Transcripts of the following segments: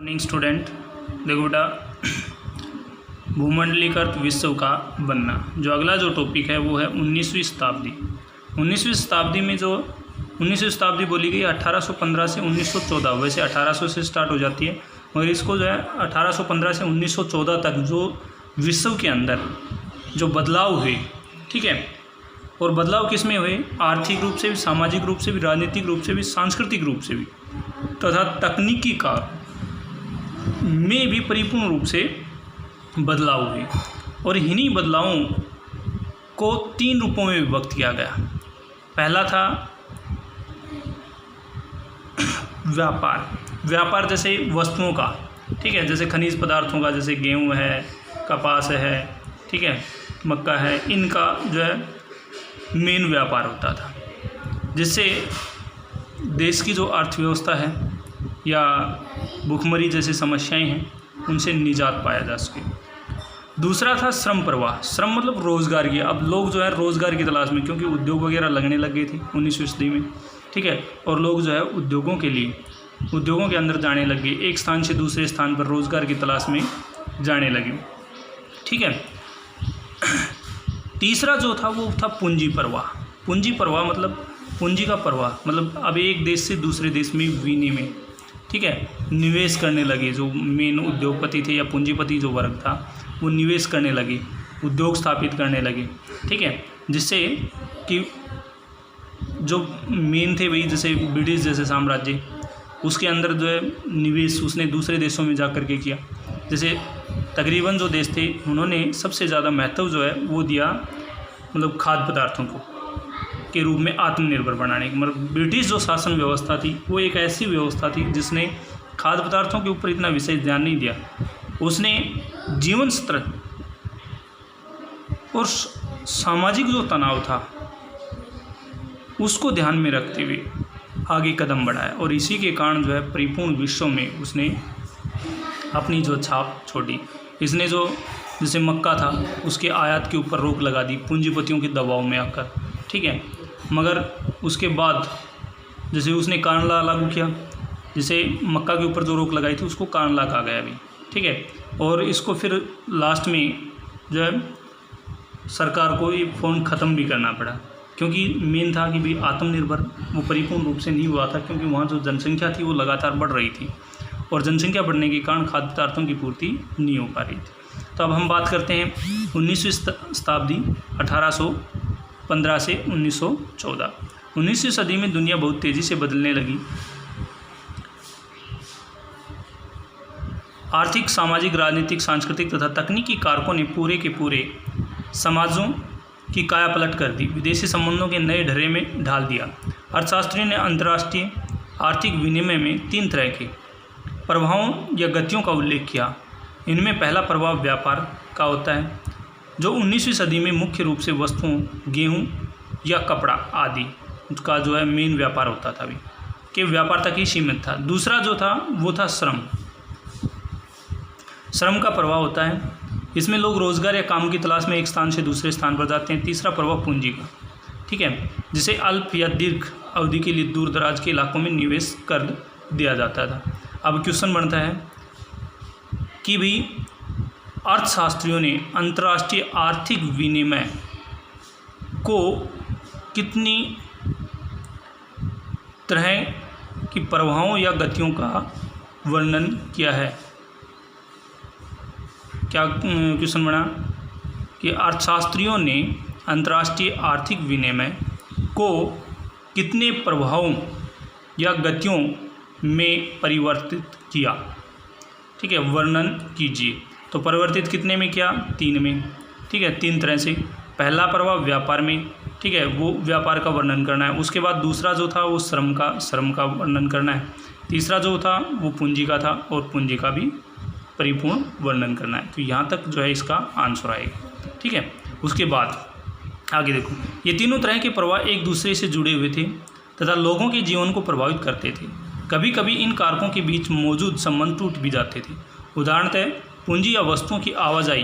Morning student, देखो बेटा, भूमंडलीकृत विश्व का बनना। जो अगला जो टॉपिक है वो है 19वीं शताब्दी। 19वीं शताब्दी में जो 19वीं शताब्दी बोली गई 1815 से 1914। वैसे 1800 से स्टार्ट हो जाती है, मगर इसको जो है 1815 से 1914 तक जो विश्व के अंदर जो बदलाव हुए, ठीक है, और बदलाव किस में हुए? आर्थिक रूप से भी, सामाजिक रूप से भी, राजनीतिक रूप से भी, सांस्कृतिक रूप से भी, तथा तकनीकी कार्य में भी परिपूर्ण रूप से बदलाव हुए। और इन्हीं बदलावों को 3 रूपों में विभक्त किया गया। पहला था व्यापार जैसे वस्तुओं का, ठीक है, जैसे खनिज पदार्थों का, जैसे गेहूँ है, कपास है, ठीक है, मक्का है, इनका जो है मेन व्यापार होता था, जिससे देश की जो अर्थव्यवस्था है या भुखमरी जैसी समस्याएं हैं उनसे निजात पाया जा सके। दूसरा था श्रम प्रवाह। श्रम मतलब रोज़गार की। अब लोग जो है रोज़गार की तलाश में, क्योंकि उद्योग वगैरह लगने लग गए थे 19वीं सदी में, ठीक है, और लोग जो है उद्योगों के लिए उद्योगों के अंदर जाने लग गए, एक स्थान से दूसरे स्थान पर रोज़गार की तलाश में जाने लगे, ठीक है। तीसरा जो था वो था पूंजी प्रवाह। पूंजी प्रवाह मतलब पूंजी का प्रवाह, मतलब अब एक देश से दूसरे देश में विनिमय, ठीक है, निवेश करने लगे। जो मेन उद्योगपति थे या पूंजीपति जो वर्ग था वो निवेश करने लगे, उद्योग स्थापित करने लगे, ठीक है, जिससे कि जो मेन थे भाई, जैसे ब्रिटिश जैसे साम्राज्य, उसके अंदर जो है निवेश उसने दूसरे देशों में जा कर के किया। जैसे तकरीबन जो देश थे उन्होंने सबसे ज़्यादा महत्व जो है वो दिया मतलब खाद्य पदार्थों को के रूप में आत्मनिर्भर बनाने की। मतलब ब्रिटिश जो शासन व्यवस्था थी वो एक ऐसी व्यवस्था थी जिसने खाद्य पदार्थों के ऊपर इतना विशेष ध्यान नहीं दिया। उसने जीवन स्तर और सामाजिक जो तनाव था उसको ध्यान में रखते हुए आगे कदम बढ़ाया, और इसी के कारण जो है परिपूर्ण विश्व में उसने अपनी जो छाप छोड़ी। इसने जो जैसे मक्का था उसके आयात के ऊपर रोक लगा दी पूंजीपतियों के दबाव में आकर, ठीक है, मगर उसके बाद जैसे उसने कानून लागू किया, जैसे मक्का के ऊपर जो रोक लगाई थी उसको कानून कहा गया अभी, ठीक है, और इसको फिर लास्ट में जो है सरकार को ये फ़ोन ख़त्म भी करना पड़ा, क्योंकि मेन था कि भाई आत्मनिर्भर वो परिपूर्ण रूप से नहीं हुआ था, क्योंकि वहाँ जो जनसंख्या थी वो लगातार बढ़ रही थी, और जनसंख्या बढ़ने के कारण खाद्य पदार्थों की पूर्ति नहीं हो पा रही थी। तो अब हम बात करते हैं 19वीं शताब्दी 1815 से 1914। 19वीं सदी में दुनिया बहुत तेज़ी से बदलने लगी। आर्थिक, सामाजिक, राजनीतिक, सांस्कृतिक तथा तकनीकी कारकों ने पूरे के पूरे समाजों की काया पलट कर दी, विदेशी संबंधों के नए ढर्रे में ढाल दिया। अर्थशास्त्रियों ने अंतर्राष्ट्रीय आर्थिक विनिमय में 3 तरह के प्रभावों या गतियों का उल्लेख किया। इनमें पहला प्रभाव व्यापार का होता है, जो 19वीं सदी में मुख्य रूप से वस्तुओं, गेहूं या कपड़ा आदि का जो है मेन व्यापार होता था, अभी के व्यापार तक ही सीमित था। दूसरा जो था वो था श्रम का प्रभाव होता है, इसमें लोग रोज़गार या काम की तलाश में एक स्थान से दूसरे स्थान पर जाते हैं। तीसरा प्रभाव पूंजी का, ठीक है, जिसे अल्प या दीर्घ अवधि के लिए दूर दराज के इलाकों में निवेश कर दिया जाता था। अब क्वेश्चन बनता है कि भाई अर्थशास्त्रियों ने अंतर्राष्ट्रीय आर्थिक विनिमय को कितनी तरह की प्रभावों या गतियों का वर्णन किया है। क्या क्वेश्चन बना कि अर्थशास्त्रियों ने अंतर्राष्ट्रीय आर्थिक विनिमय को कितने प्रभावों या गतियों में परिवर्तित किया, ठीक है, वर्णन कीजिए। तो परिवर्तित कितने में किया? 3 में, ठीक है, 3 तरह से। पहला प्रभाव व्यापार में, ठीक है, वो व्यापार का वर्णन करना है। उसके बाद दूसरा जो था वो श्रम का वर्णन करना है। तीसरा जो था वो पूंजी का था, और पूंजी का भी परिपूर्ण वर्णन करना है। तो यहाँ तक जो है इसका आंसर आएगा, ठीक है। उसके बाद आगे देखो, ये तीनों तरह के प्रभाव एक दूसरे से जुड़े हुए थे तथा लोगों के जीवन को प्रभावित करते थे। कभी कभी इन कारकों के बीच मौजूद संबंध टूट भी जाते थे। उदाहरणतः पूंजी या वस्तुओं की आवाजाही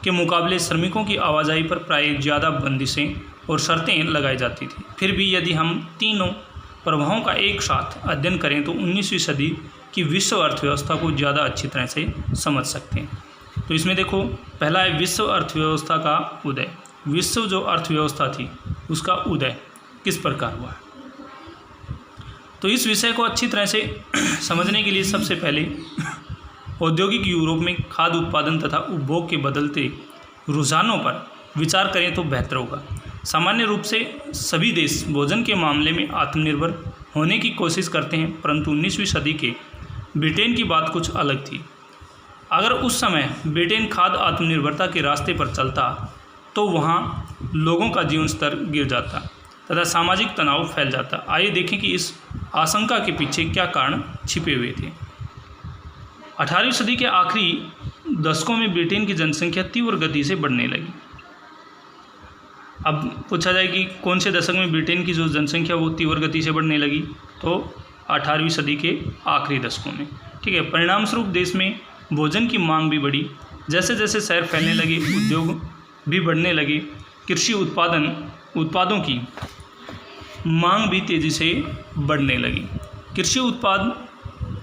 के मुकाबले श्रमिकों की आवाजाही पर प्राय ज़्यादा बंदिशें और शर्तें लगाई जाती थी। फिर भी यदि हम तीनों प्रभावों का एक साथ अध्ययन करें तो 19वीं सदी कि विश्व अर्थव्यवस्था को ज़्यादा अच्छी तरह से समझ सकते हैं। तो इसमें देखो, पहला है विश्व अर्थव्यवस्था का उदय। विश्व जो अर्थव्यवस्था थी उसका उदय किस प्रकार हुआ। तो इस विषय को अच्छी तरह से समझने के लिए सबसे पहले औद्योगिक यूरोप में खाद्य उत्पादन तथा उपभोग के बदलते रुझानों पर विचार करें तो बेहतर होगा। सामान्य रूप से सभी देश भोजन के मामले में आत्मनिर्भर होने की कोशिश करते हैं, परंतु 19वीं सदी के ब्रिटेन की बात कुछ अलग थी। अगर उस समय ब्रिटेन खाद्य आत्मनिर्भरता के रास्ते पर चलता तो वहाँ लोगों का जीवन स्तर गिर जाता तथा सामाजिक तनाव फैल जाता। आइए देखें कि इस आशंका के पीछे क्या कारण छिपे हुए थे। 18वीं सदी के आखिरी दशकों में ब्रिटेन की जनसंख्या तीव्र गति से बढ़ने लगी। अब पूछा जाए कि कौन से दशक में ब्रिटेन की जो जनसंख्या वो तीव्र गति से बढ़ने लगी, तो 18वीं सदी के आखिरी दशकों में। ठीक है, परिणाम स्वरूप देश में भोजन की मांग भी बढ़ी। जैसे जैसे शहर फैलने लगे, उद्योग भी बढ़ने लगे, कृषि उत्पादों की मांग भी तेज़ी से बढ़ने लगी। कृषि उत्पाद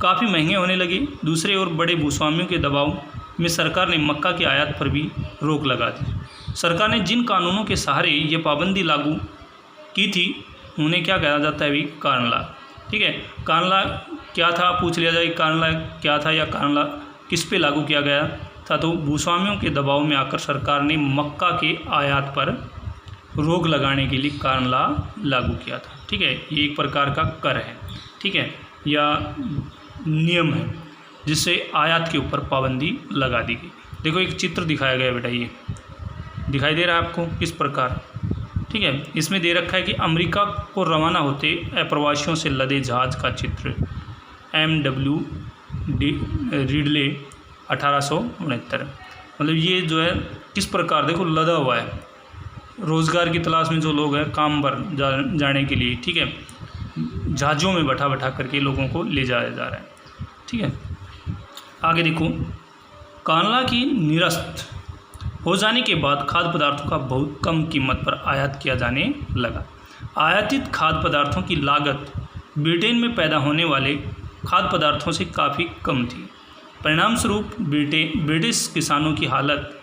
काफ़ी महंगे होने लगे। दूसरे ओर बड़े भूस्वामियों के दबाव में सरकार ने मक्का की आयात पर भी रोक लगा दी। सरकार ने जिन कानूनों के सहारे ये पाबंदी लागू की थी उन्हें क्या कहा जाता है अभी, कारण ला। ठीक है, कारण ला क्या था, पूछ लिया जाए कारण ला क्या था या कारण ला किस पे लागू किया गया था। तो भूस्वामियों के दबाव में आकर सरकार ने मक्का के आयात पर रोक लगाने के लिए कारण ला लागू किया था। ठीक है, ये एक प्रकार का कर है, ठीक है, या नियम है जिससे आयात के ऊपर पाबंदी लगा दी गई। देखो एक चित्र दिखाया गया बेटा, ये दिखाई दे रहा है आपको किस प्रकार। ठीक है, इसमें दे रखा है कि अमेरिका को रवाना होते अप्रवासियों से लदे जहाज का चित्र, MW रीडले 1869। मतलब ये जो है किस प्रकार देखो लदा हुआ है, रोज़गार की तलाश में जो लोग हैं काम पर जाने के लिए, ठीक है, जहाज़ों में बैठा करके लोगों को ले जाया जा रहा है। ठीक है, आगे देखो, कानला की निरस्त हो जाने के बाद खाद्य पदार्थों का बहुत कम कीमत पर आयात किया जाने लगा। आयातित खाद्य पदार्थों की लागत ब्रिटेन में पैदा होने वाले खाद्य पदार्थों से काफ़ी कम थी। परिणाम स्वरूप ब्रिटिश किसानों की हालत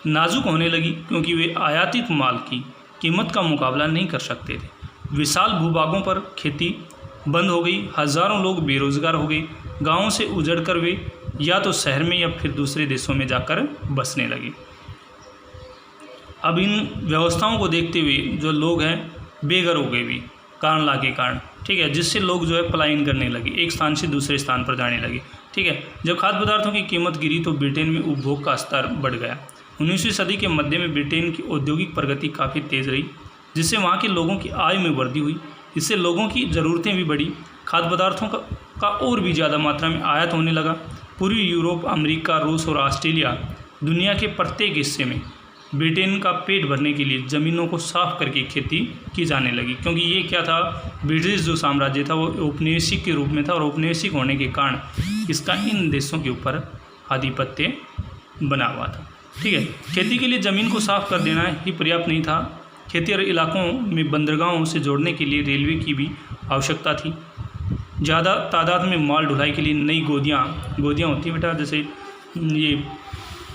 नाजुक होने लगी, क्योंकि वे आयातित माल की कीमत का मुकाबला नहीं कर सकते थे। विशाल भूभागों पर खेती बंद हो गई, हज़ारों लोग बेरोजगार हो गए। गाँवों से उजड़कर वे या तो शहर में या फिर दूसरे देशों में जाकर बसने लगे। अब इन व्यवस्थाओं को देखते हुए जो लोग हैं बेघर हो गए भी कारण ला के कारण। ठीक है, जिससे लोग जो है पलायन करने लगे, एक स्थान से दूसरे स्थान पर जाने लगे। ठीक है, जब खाद्य पदार्थों की कीमत गिरी तो ब्रिटेन में उपभोग का स्तर बढ़ गया। 19वीं सदी के मध्य में ब्रिटेन की औद्योगिक प्रगति काफ़ी तेज़ रही, जिससे वहाँ के लोगों की आय में वृद्धि हुई। इससे लोगों की ज़रूरतें भी बढ़ी। खाद्य पदार्थों का और भी ज़्यादा मात्रा में आयात होने लगा। पूर्वी यूरोप, अमेरिका, रूस और ऑस्ट्रेलिया दुनिया के प्रत्येक हिस्से में ब्रिटेन का पेट भरने के लिए ज़मीनों को साफ करके खेती की जाने लगी, क्योंकि ये क्या था, ब्रिटिश जो साम्राज्य था वो औपनिवेशिक के रूप में था, और औपनिवेशिक होने के कारण इसका इन देशों के ऊपर आधिपत्य बना हुआ था। ठीक है, खेती के लिए ज़मीन को साफ कर देना ही पर्याप्त नहीं था। खेती और इलाकों में बंदरगाहों से जोड़ने के लिए रेलवे की भी आवश्यकता थी। ज़्यादा तादाद में माल ढुलाई के लिए नई गोदियाँ होती हैं बेटा, जैसे ये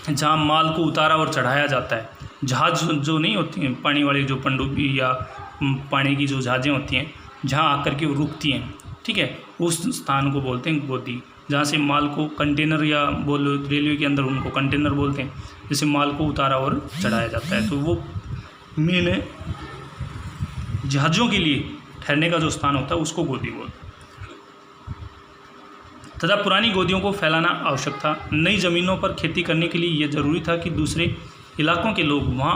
जहाँ माल को उतारा और चढ़ाया जाता है। जहाज़ जो नहीं होती हैं पानी वाली, जो पनडुब्बी या पानी की जो जहाज़ें होती हैं, जहाँ आकर के वो रुकती हैं, ठीक है, उस स्थान को बोलते हैं गोदी। जहाँ से माल को कंटेनर या बोलो रेलवे के अंदर उनको कंटेनर बोलते हैं, जिससे माल को उतारा और चढ़ाया जाता है। तो वो मेन जहाज़ों के लिए ठहरने का जो स्थान होता है उसको गोदी बोलते हैं। तथा पुरानी गोदियों को फैलाना आवश्यक था। नई ज़मीनों पर खेती करने के लिए यह ज़रूरी था कि दूसरे इलाकों के लोग वहां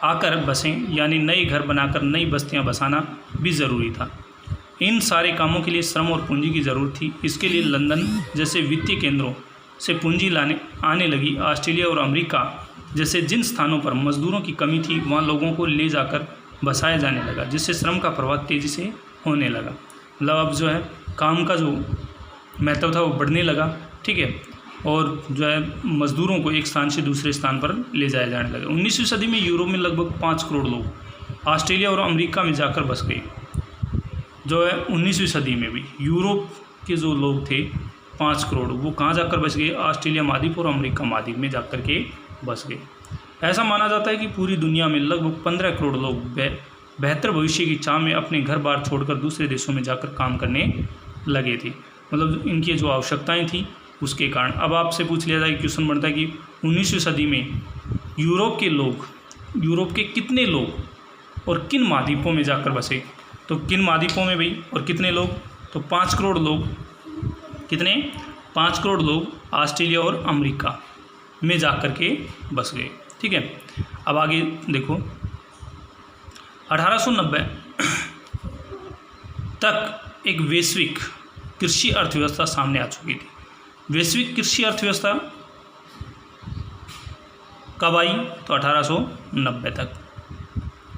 आकर बसें, यानी नए घर बनाकर नई बस्तियां बसाना भी ज़रूरी था। इन सारे कामों के लिए श्रम और पूंजी की ज़रूरत थी। इसके लिए लंदन जैसे वित्तीय केंद्रों से पूंजी आने लगी। ऑस्ट्रेलिया और अमेरिका जैसे जिन स्थानों पर मजदूरों की कमी थी वहाँ लोगों को ले जाकर बसाया जाने लगा, जिससे श्रम का प्रवाह तेज़ी से होने लगा। मतलब अब जो है काम का जो महत्व था वो बढ़ने लगा। ठीक है, और जो है मज़दूरों को एक स्थान से दूसरे स्थान पर ले जाया जाने लगा। 19वीं सदी में यूरोप में लगभग 5 करोड़ लोग ऑस्ट्रेलिया और अमेरिका में जाकर बस गए। जो है 19वीं सदी में भी यूरोप के जो लोग थे 5 करोड़ वो कहाँ जाकर बस गए? ऑस्ट्रेलिया महाद्वीप और अमेरिका महाद्वीप में जाकर के बस गए। ऐसा माना जाता है कि पूरी दुनिया में लगभग 15 करोड़ लोग बेहतर भविष्य की चाह में अपने घर बार छोड़कर दूसरे देशों में जाकर काम करने लगे थे, मतलब इनकी जो आवश्यकताएं थी उसके कारण। अब आपसे पूछ लिया जाए, क्वेश्चन बनता है कि 19वीं सदी में यूरोप के कितने लोग और किन महाद्वीपों में जाकर बसे? तो किन महाद्वीपों में भाई और कितने लोग? तो 5 करोड़ लोग। कितने? 5 करोड़ लोग ऑस्ट्रेलिया और अमेरिका में जाकर के बस गए। ठीक है, अब आगे देखो, 1890 तक एक वैश्विक कृषि अर्थव्यवस्था सामने आ चुकी थी। वैश्विक कृषि अर्थव्यवस्था कब आई? तो 1890 तक।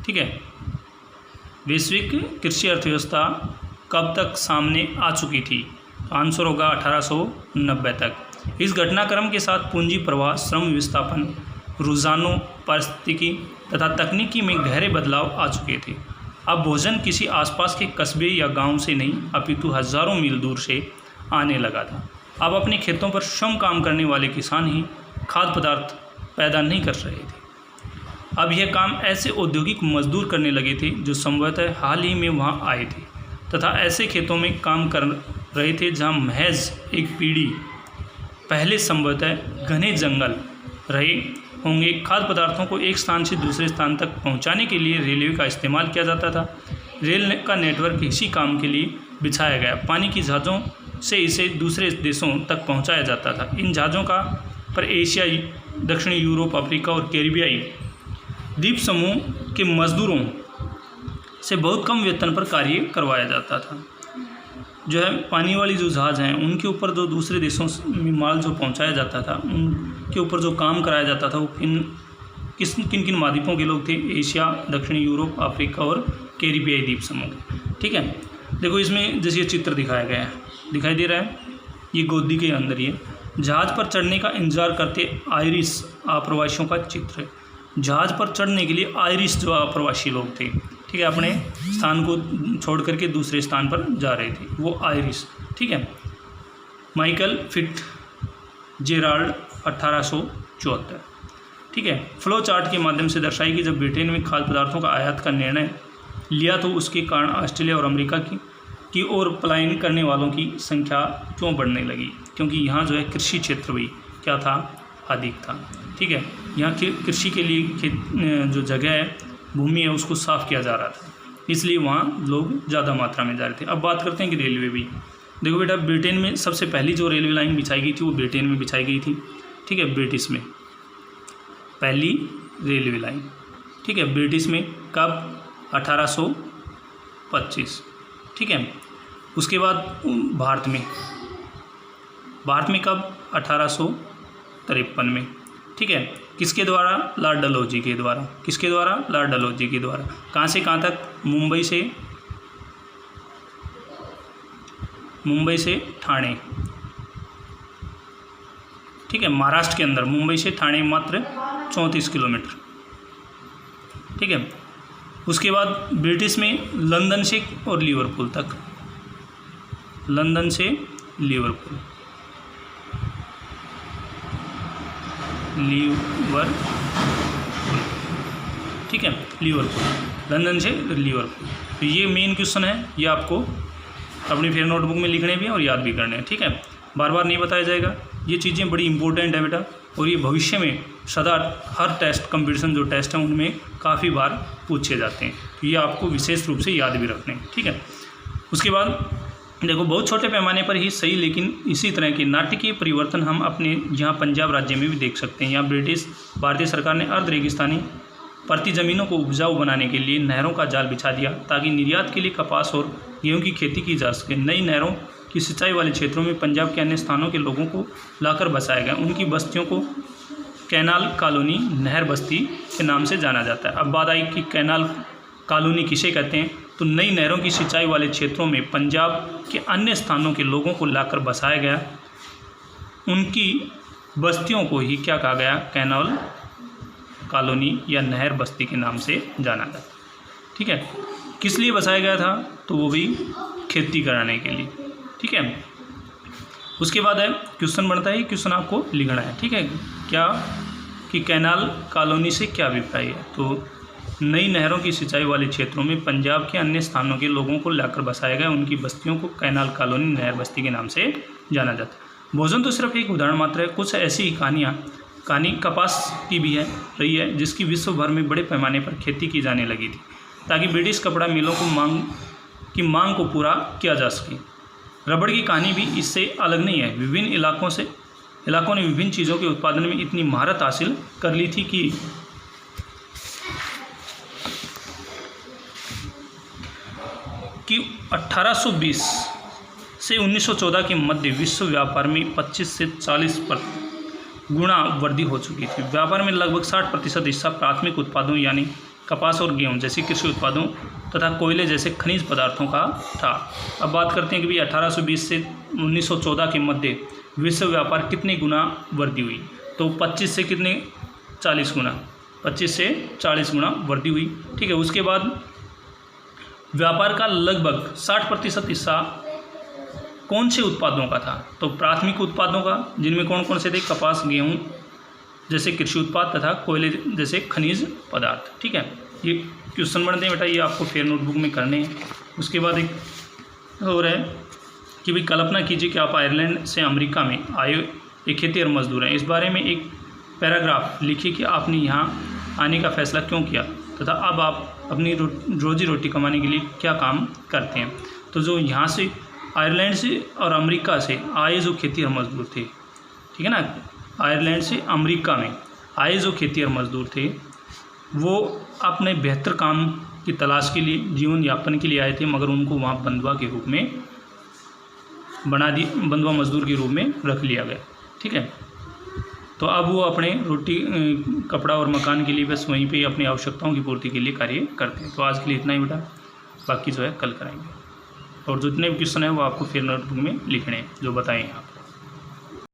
ठीक है, वैश्विक कृषि अर्थव्यवस्था कब तक सामने आ चुकी थी? आंसर होगा 1890 तक। इस घटनाक्रम के साथ पूंजी प्रवाह, श्रम विस्थापन, रुझानों, पारिस्थितिकी तथा तकनीकी में गहरे बदलाव आ चुके थे। अब भोजन किसी आसपास के कस्बे या गांव से नहीं अपितु हजारों मील दूर से आने लगा था। अब अपने खेतों पर श्रम काम करने वाले किसान ही खाद्य पदार्थ पैदा नहीं कर रहे थे। अब यह काम ऐसे औद्योगिक मजदूर करने लगे थे जो संभवतः हाल ही में वहां आए थे तथा ऐसे खेतों में काम कर रहे थे जहां महज एक पीढ़ी पहले संभवतः घने जंगल रहे होंगे। खाद्य पदार्थों को एक स्थान से दूसरे स्थान तक पहुंचाने के लिए रेलवे का इस्तेमाल किया जाता था। रेल का नेटवर्क इसी काम के लिए बिछाया गया। पानी की जहाज़ों से इसे दूसरे देशों तक पहुंचाया जाता था। इन जहाज़ों का पर एशियाई, दक्षिणी यूरोप, अफ्रीका और कैरिबियाई द्वीप समूह के मजदूरों से बहुत कम वेतन पर कार्य करवाया जाता था। जो है पानी वाली जो जहाज़ हैं उनके ऊपर जो दूसरे देशों में माल जो पहुंचाया जाता था, उनके ऊपर जो काम कराया जाता था वो किन किन महाद्वीपों के लोग थे? एशिया, दक्षिणी यूरोप, अफ्रीका और कैरिबियाई द्वीप समूह। ठीक है, देखो इसमें जैसे ये चित्र दिखाया गया है, दिखाई दे रहा है, ये गोदी के अंदर ये जहाज़ पर चढ़ने का इंतजार करते आयरिश आप्रवासियों का चित्र है। जहाज़ पर चढ़ने के लिए आयरिश जो आप्रवासी लोग थे, ठीक है, अपने स्थान को छोड़ करके दूसरे स्थान पर जा रहे थे, वो आयरिश। ठीक है, माइकल फिट जेराल्ड 1874। ठीक है, फ्लो चार्ट के माध्यम से दर्शाई कि जब ब्रिटेन में खाद्य पदार्थों का आयात का निर्णय लिया तो उसके कारण ऑस्ट्रेलिया और अमेरिका की ओर पलायन करने वालों की संख्या क्यों बढ़ने लगी? क्योंकि यहाँ जो है कृषि क्षेत्र भी क्या था? अधिक था। ठीक है, यहाँ कृषि के लिए जो जगह है, भूमि है, उसको साफ़ किया जा रहा था, इसलिए वहाँ लोग ज़्यादा मात्रा में जा रहे थे। अब बात करते हैं कि रेलवे भी। देखो बेटा, ब्रिटेन में सबसे पहली जो रेलवे लाइन बिछाई गई थी वो ब्रिटेन में बिछाई गई थी। ठीक है, ब्रिटिश में पहली रेलवे लाइन। ठीक है, ब्रिटिश में कब? 1825। ठीक है, उसके बाद भारत में कब? 1853 में। ठीक है, किसके द्वारा? लॉर्ड डलहौजी के द्वारा। किसके द्वारा? लॉर्ड डलहौजी के द्वारा। कहाँ से कहाँ तक? मुंबई से ठाणे। ठीक है, महाराष्ट्र के अंदर मुंबई से ठाणे मात्र 34 किलोमीटर। ठीक है, उसके बाद ब्रिटिश में लंदन से और लिवरपूल तक। लंदन से लिवरपूल, ठीक है, लिवरपूल, लंदन से लिवरपूल। तो ये मेन क्वेश्चन है, ये आपको अपनी फिर नोटबुक में लिखने भी और याद भी करने हैं। ठीक है, बार बार नहीं बताया जाएगा, ये चीज़ें बड़ी इंपॉर्टेंट है बेटा, और ये भविष्य में सदा हर टेस्ट, कंपटीशन जो टेस्ट हैं उनमें काफ़ी बार पूछे जाते हैं। तो ये आपको विशेष रूप से याद भी रखने हैं। ठीक है, उसके बाद देखो, बहुत छोटे पैमाने पर ही सही, लेकिन इसी तरह के नाटकीय परिवर्तन हम अपने यहाँ पंजाब राज्य में भी देख सकते हैं। यहाँ ब्रिटिश भारतीय सरकार ने अर्ध रेगिस्तानी परती ज़मीनों को उपजाऊ बनाने के लिए नहरों का जाल बिछा दिया ताकि निर्यात के लिए कपास और गेहूं की खेती की जा सके। नई नहरों की सिंचाई वाले क्षेत्रों में पंजाब के अन्य स्थानों के लोगों को लाकर बसाया गया। उनकी बस्तियों को कैनाल कॉलोनी, नहर बस्ती के नाम से जाना जाता है। अब बात आई कि कैनाल कॉलोनी किसे कहते हैं, तो नई नहरों की सिंचाई वाले क्षेत्रों में पंजाब के अन्य स्थानों के लोगों को लाकर बसाया गया। उनकी बस्तियों को ही क्या कहा गया? कैनाल कॉलोनी या नहर बस्ती के नाम से जाना जाता। ठीक है, किस लिए बसाया गया था? तो वो भी खेती कराने के लिए। ठीक है, उसके बाद है क्वेश्चन बनता है, क्वेश्चन आपको लिखना है, ठीक है। क्या कि कैनाल कॉलोनी से क्या अभिप्राय है। तो नई नहरों की सिंचाई वाले क्षेत्रों में पंजाब के अन्य स्थानों के लोगों को लाकर बसाया गया उनकी बस्तियों को कैनाल कॉलोनी नहर बस्ती के नाम से जाना जाता है। भोजन तो सिर्फ एक उदाहरण मात्र है। कुछ ऐसी कहानी कपास की भी है रही है जिसकी विश्व भर में बड़े पैमाने पर खेती की जाने लगी थी ताकि ब्रिटिश कपड़ा मिलों को मांग को पूरा किया जा सके। रबड़ की कहानी भी इससे अलग नहीं है। विभिन्न इलाकों ने विभिन्न चीज़ों के उत्पादन में इतनी महारत हासिल कर ली थी कि 1820 से 1914 के मध्य विश्व व्यापार में 25 से 40 गुणा वृद्धि हो चुकी थी। व्यापार में लगभग 60% हिस्सा प्राथमिक उत्पादों यानी कपास और गेहूं जैसे कृषि उत्पादों तथा कोयले जैसे खनिज पदार्थों का था। अब बात करते हैं कि भाई 1820 से 1914 के मध्य विश्व व्यापार कितने गुना वृद्धि हुई। तो 25 से कितने 40 गुना, 25 से 40 गुना वृद्धि हुई, ठीक है। उसके बाद व्यापार का लगभग 60% हिस्सा कौन से उत्पादों का था। तो प्राथमिक उत्पादों का, जिनमें कौन कौन से थे, कपास गेहूं जैसे कृषि उत्पाद तथा कोयले जैसे खनिज पदार्थ, ठीक है। ये क्वेश्चन बनते हैं बेटा, ये आपको फेयर नोटबुक में करने हैं। उसके बाद एक और है कि भाई कल्पना कीजिए कि आप आयरलैंड से अमेरिका में आए एक खेतिहर मजदूर हैं। इस बारे में एक पैराग्राफ लिखिए कि आपने यहाँ आने का फैसला क्यों किया तथा अब आप अपनी रोजी रोटी कमाने के लिए क्या काम करते हैं। तो जो यहाँ से आयरलैंड से और अमेरिका से आए जो खेतिहर मजदूर थे, ठीक है ना, आयरलैंड से अमेरिका में आए जो खेतिहर मजदूर थे वो अपने बेहतर काम की तलाश के लिए, जीवन यापन के लिए आए थे, मगर उनको वहाँ बंधुआ के रूप में बंधुआ मजदूर के रूप में रख लिया गया, ठीक है। तो अब वो अपने रोटी कपड़ा और मकान के लिए बस वहीं पे अपनी आवश्यकताओं की पूर्ति के लिए कार्य करते हैं। तो आज के लिए इतना ही बेटा, बाकी जो है कल कराएंगे। और जितने भी क्वेश्चन है वो आपको फिर नोटबुक में लिखने हैं जो बताए हैं आप।